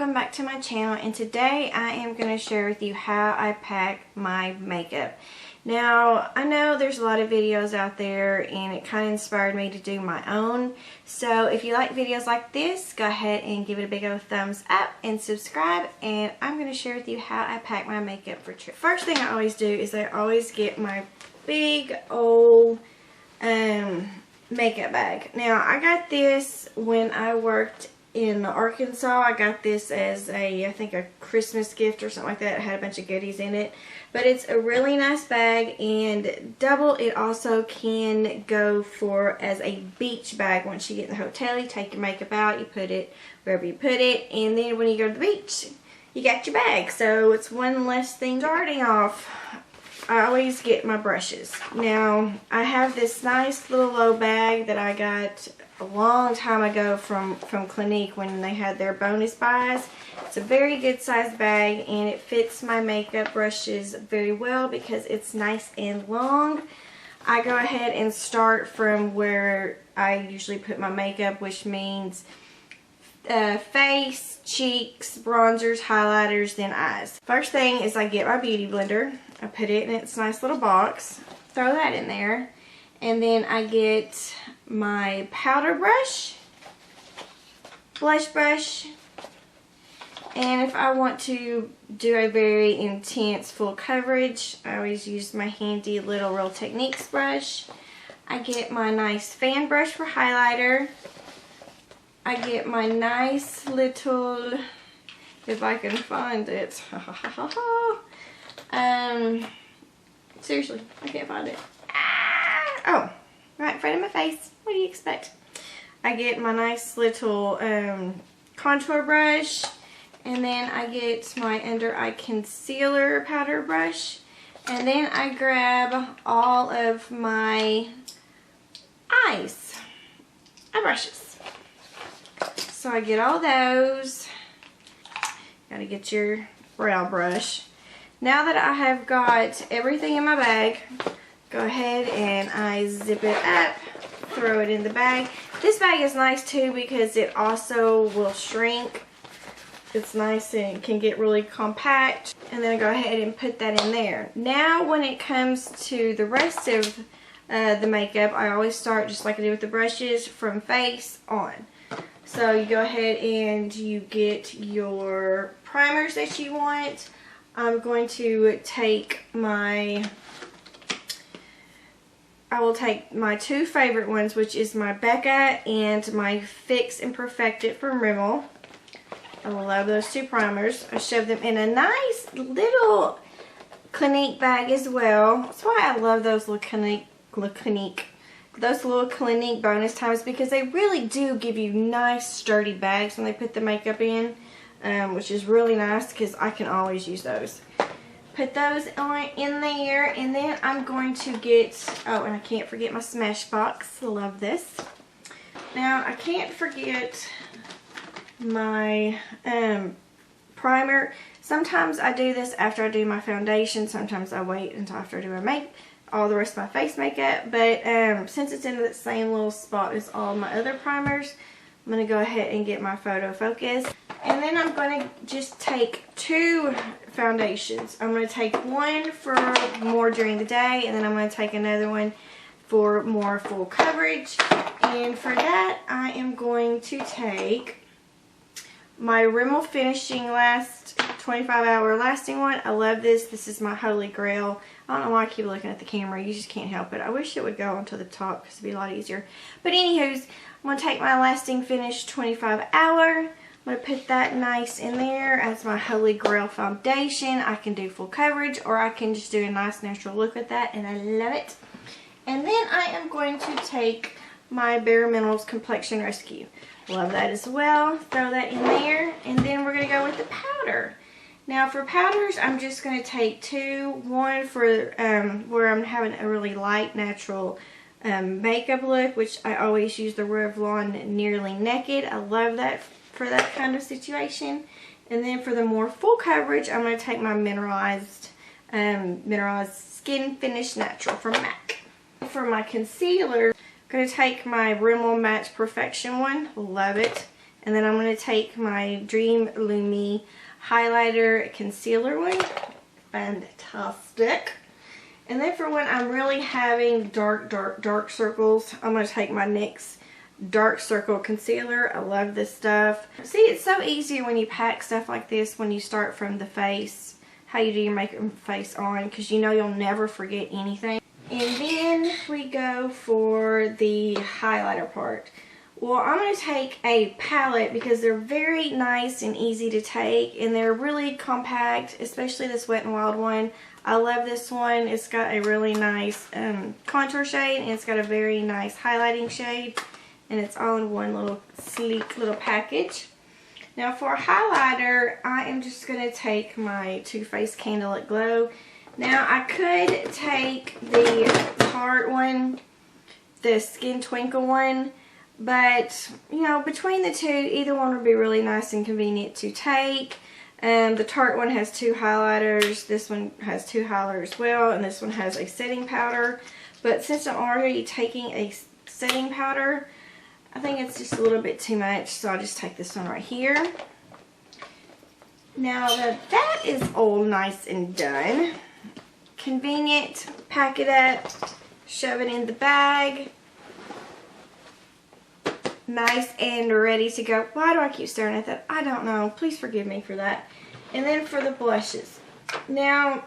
welcome back to my channel, and today I am going to share with you how I pack my makeup. Now, I know there's a lot of videos out there and it kind of inspired me to do my own. So if you like videos like this, go ahead and give it a big old thumbs up and subscribe, and I'm going to share with you how I pack my makeup for trips. First thing I always do is I always get my big old makeup bag. Now, I got this when I worked in Arkansas. I got this as I think a Christmas gift or something like that. It had a bunch of goodies in it. But it's a really nice bag, and double, it also can go for as a beach bag. Once you get in the hotel, you take your makeup out, you put it wherever you put it, and then when you go to the beach, you got your bag. So it's one less thing. Starting off, I always get my brushes. Now, I have this nice little low bag that I got a long time ago from Clinique when they had their bonus buys. It's a very good sized bag, and it fits my makeup brushes very well because it's nice and long. I go ahead and start from where I usually put my makeup, which means face, cheeks, bronzers, highlighters, then eyes. First thing is I get my beauty blender. I put it in its nice little box, throw that in there, and then I get my powder brush, blush brush, and if I want to do a very intense full coverage, I always use my handy little Real Techniques brush. I get my nice fan brush for highlighter. I get my nice little, if I can find it, seriously, I can't find it. Oh, right in front of my face. What do you expect? I get my nice little contour brush, and then I get my under eye concealer powder brush, and then I grab all of my eye brushes. So I get all those. Gotta get your brow brush. Now that I have got everything in my bag, go ahead and I zip it up, throw it in the bag. This bag is nice too because it also will shrink. It's nice and can get really compact. And then I go ahead and put that in there. Now when it comes to the rest of the makeup, I always start just like I do with the brushes, from face on. So you go ahead and you get your primers that you want. I'm going to take I will take my two favorite ones, which is my Becca and my Fix and Perfect It from Rimmel. I love those two primers. I shove them in a nice little Clinique bag as well. That's why I love those little Clinique bonus times, because they really do give you nice sturdy bags when they put the makeup in, which is really nice because I can always use those. Put those in there, and then I'm going to get, oh, and I can't forget my Smashbox. I love this. Now, I can't forget my primer. Sometimes I do this after I do my foundation. Sometimes I wait until after I do my all the rest of my face makeup. But since it's in the same little spot as all my other primers, I'm going to go ahead and get my Photo Focus. And then I'm going to just take two foundations. I'm going to take one for more during the day, and then I'm going to take another one for more full coverage. And for that, I am going to take my Rimmel Finishing Last 25-hour lasting one. I love this. This is my holy grail. I don't know why I keep looking at the camera. You just can't help it. I wish it would go onto the top because it'd be a lot easier. But anywho's, I'm going to take my Lasting Finish 25-hour. I'm going to put that nice in there as my holy grail foundation. I can do full coverage, or I can just do a nice natural look with that, and I love it. And then I am going to take my Bare Minerals Complexion Rescue. Love that as well. Throw that in there, and then we're going to go with the powder. Now for powders, I'm just going to take two. One for where I'm having a really light, natural makeup look, which I always use the Revlon Nearly Naked. I love that for that kind of situation. And then for the more full coverage, I'm going to take my mineralized Skin Finish Natural from MAC. For my concealer, I'm going to take my Rimmel Match Perfection one. Love it. And then I'm going to take my Dream Lumi highlighter concealer one. Fantastic. And then for when I'm really having dark circles, I'm going to take my NYX Dark Circle Concealer. I love this stuff. See, it's so easy when you pack stuff like this when you start from the face, how you do your makeup and face on, because you know you'll never forget anything. And then we go for the highlighter part. Well, I'm going to take a palette because they're very nice and easy to take, and they're really compact, especially this Wet n Wild one. I love this one. It's got a really nice contour shade, and it's got a very nice highlighting shade, and it's all in one little sleek little package. Now for a highlighter, I am just going to take my Too Faced Candlelit Glow. Now I could take the Tarte one, the Skin Twinkle one, but you know, between the two, either one would be really nice and convenient to take. The Tarte one has 2 highlighters, this one has 2 highlighters as well, and this one has a setting powder. But since I'm already taking a setting powder, I think it's just a little bit too much, so I'll just take this one right here. Now that is all nice and done, convenient, pack it up, shove it in the bag, nice and ready to go. Why do I keep staring at that? I don't know. Please forgive me for that. And then for the blushes. Now,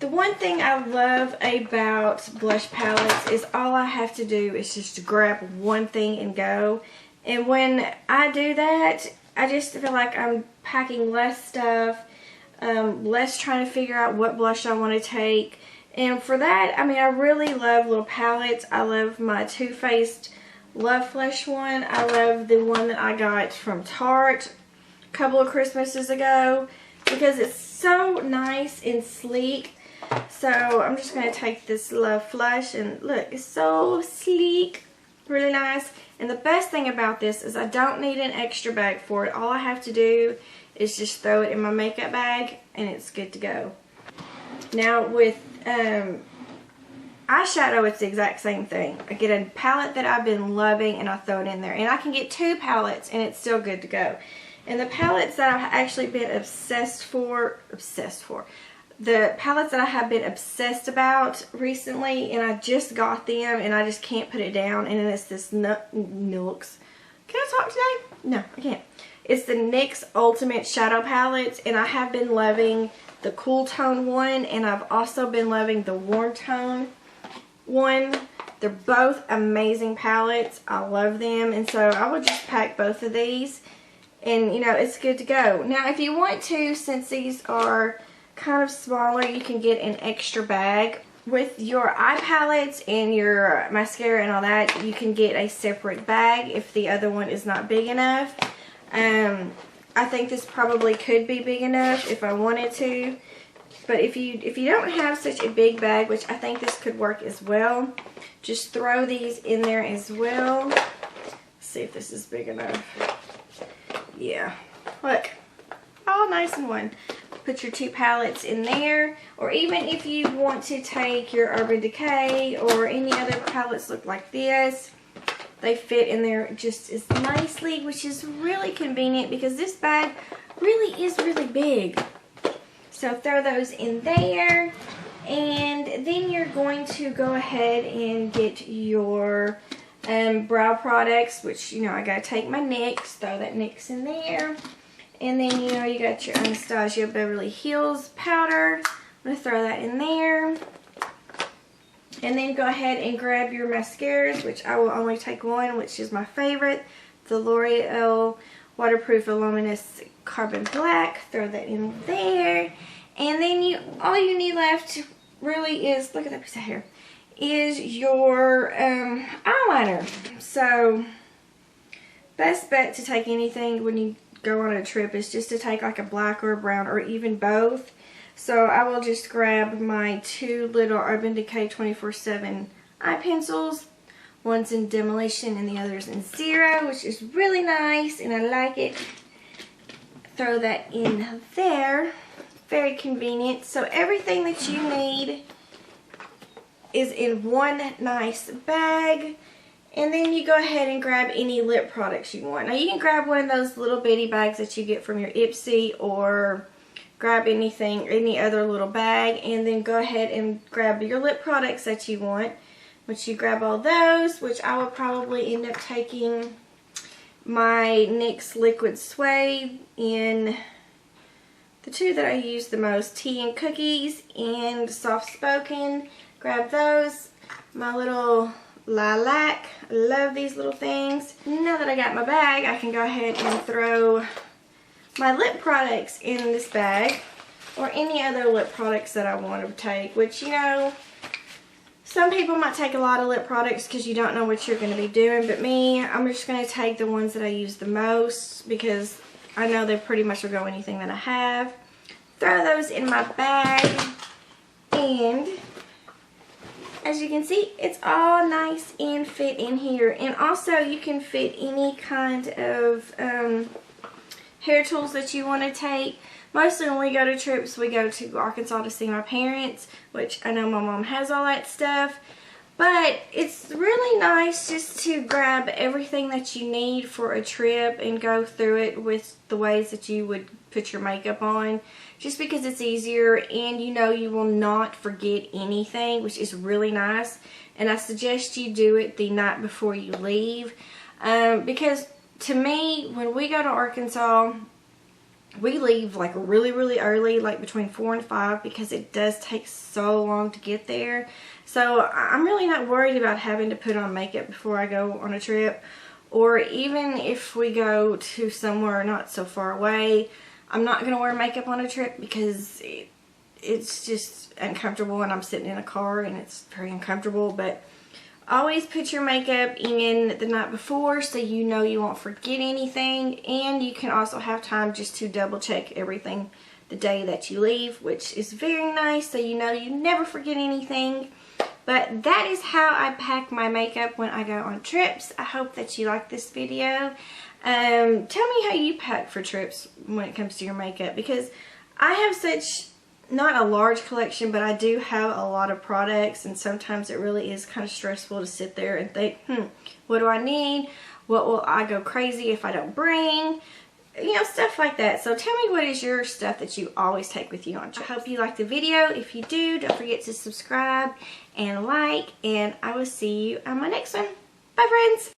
the one thing I love about blush palettes is all I have to do is just to grab one thing and go. And when I do that, I just feel like I'm packing less stuff, less trying to figure out what blush I want to take. And for that, I mean, I really love little palettes. I love my Too Faced Love Flesh one. I love the one that I got from Tarte a couple of Christmases ago because it's so nice and sleek. So I'm just going to take this Love Flush, and look, it's so sleek, really nice. And the best thing about this is I don't need an extra bag for it. All I have to do is just throw it in my makeup bag and it's good to go. Now with eyeshadow, it's the exact same thing. I get a palette that I've been loving and I throw it in there. And I can get 2 palettes and it's still good to go. And the palettes that I've actually been obsessed for, the palettes that I have been obsessed about recently, and I just got them and I just can't put it down, and it's this NYX. Can I talk today? No, I can't. It's the NYX Ultimate Shadow Palettes, and I have been loving the Cool Tone one, and I've also been loving the Warm Tone one. They're both amazing palettes. I love them, and so I will just pack both of these, and you know, it's good to go. Now if you want to, since these are kind of smaller, you can get an extra bag. With your eye palettes and your mascara and all that, you can get a separate bag if the other one is not big enough. I think this probably could be big enough if I wanted to. But if you don't have such a big bag, which I think this could work as well, just throw these in there as well. Let's see if this is big enough. Yeah. Look. All nice and one. Put your 2 palettes in there, or even if you want to take your Urban Decay or any other palettes look like this, they fit in there just as nicely, which is really convenient because this bag really is really big. So throw those in there, and then you're going to go ahead and get your brow products, which, you know, I gotta take my NYX, throw that NYX in there. And then, you know, you got your Anastasia Beverly Hills powder. I'm going to throw that in there. And then go ahead and grab your mascaras, which I will only take one, which is my favorite. The L'Oreal Waterproof Voluminous Carbon Black. Throw that in there. And then all you need left really is, look at that piece of hair, is your eyeliner. So, best bet to take anything when you go on a trip is just to take like a black or a brown or even both. So I will just grab my 2 little Urban Decay 24/7 eye pencils. One's in Demolition and the other's in Zero, which is really nice and I like it. Throw that in there. Very convenient. So everything that you need is in one nice bag. And then you go ahead and grab any lip products you want. Now you can grab one of those little bitty bags that you get from your Ipsy, or grab any other little bag, and then go ahead and grab your lip products that you want. Once you grab all those, which I would probably end up taking my NYX Liquid Suede in the two that I use the most, Tea and Cookies and Soft Spoken. Grab those. My little lilac. I love these little things. Now that I got my bag, I can go ahead and throw my lip products in this bag, or any other lip products that I want to take, which, you know, some people might take a lot of lip products because you don't know what you're going to be doing, but me, I'm just going to take the ones that I use the most because I know they pretty much will go anything that I have. Throw those in my bag, and as you can see, it's all nice and fit in here. And also, you can fit any kind of hair tools that you want to take. Mostly when we go to trips, we go to Arkansas to see my parents, which I know my mom has all that stuff. But it's really nice just to grab everything that you need for a trip and go through it with the ways that you would put your makeup on. Just because it's easier, and you know you will not forget anything, which is really nice. And I suggest you do it the night before you leave. Because to me, when we go to Arkansas, we leave like really, really early, like between 4 and 5, because it does take so long to get there. So I'm really not worried about having to put on makeup before I go on a trip. Or even if we go to somewhere not so far away, I'm not going to wear makeup on a trip because it's just uncomfortable, and I'm sitting in a car and it's very uncomfortable. But always put your makeup in the night before so you know you won't forget anything, and you can also have time just to double check everything the day that you leave, which is very nice, so you know you never forget anything. But that is how I pack my makeup when I go on trips. I hope that you like this video. Tell me how you pack for trips when it comes to your makeup, because I have such, not a large collection, but I do have a lot of products, and sometimes it really is kind of stressful to sit there and think, what do I need? What will I go crazy if I don't bring? You know, stuff like that. So tell me, what is your stuff that you always take with you on trips? I hope you liked the video. If you do, don't forget to subscribe and like, and I will see you on my next one. Bye, friends!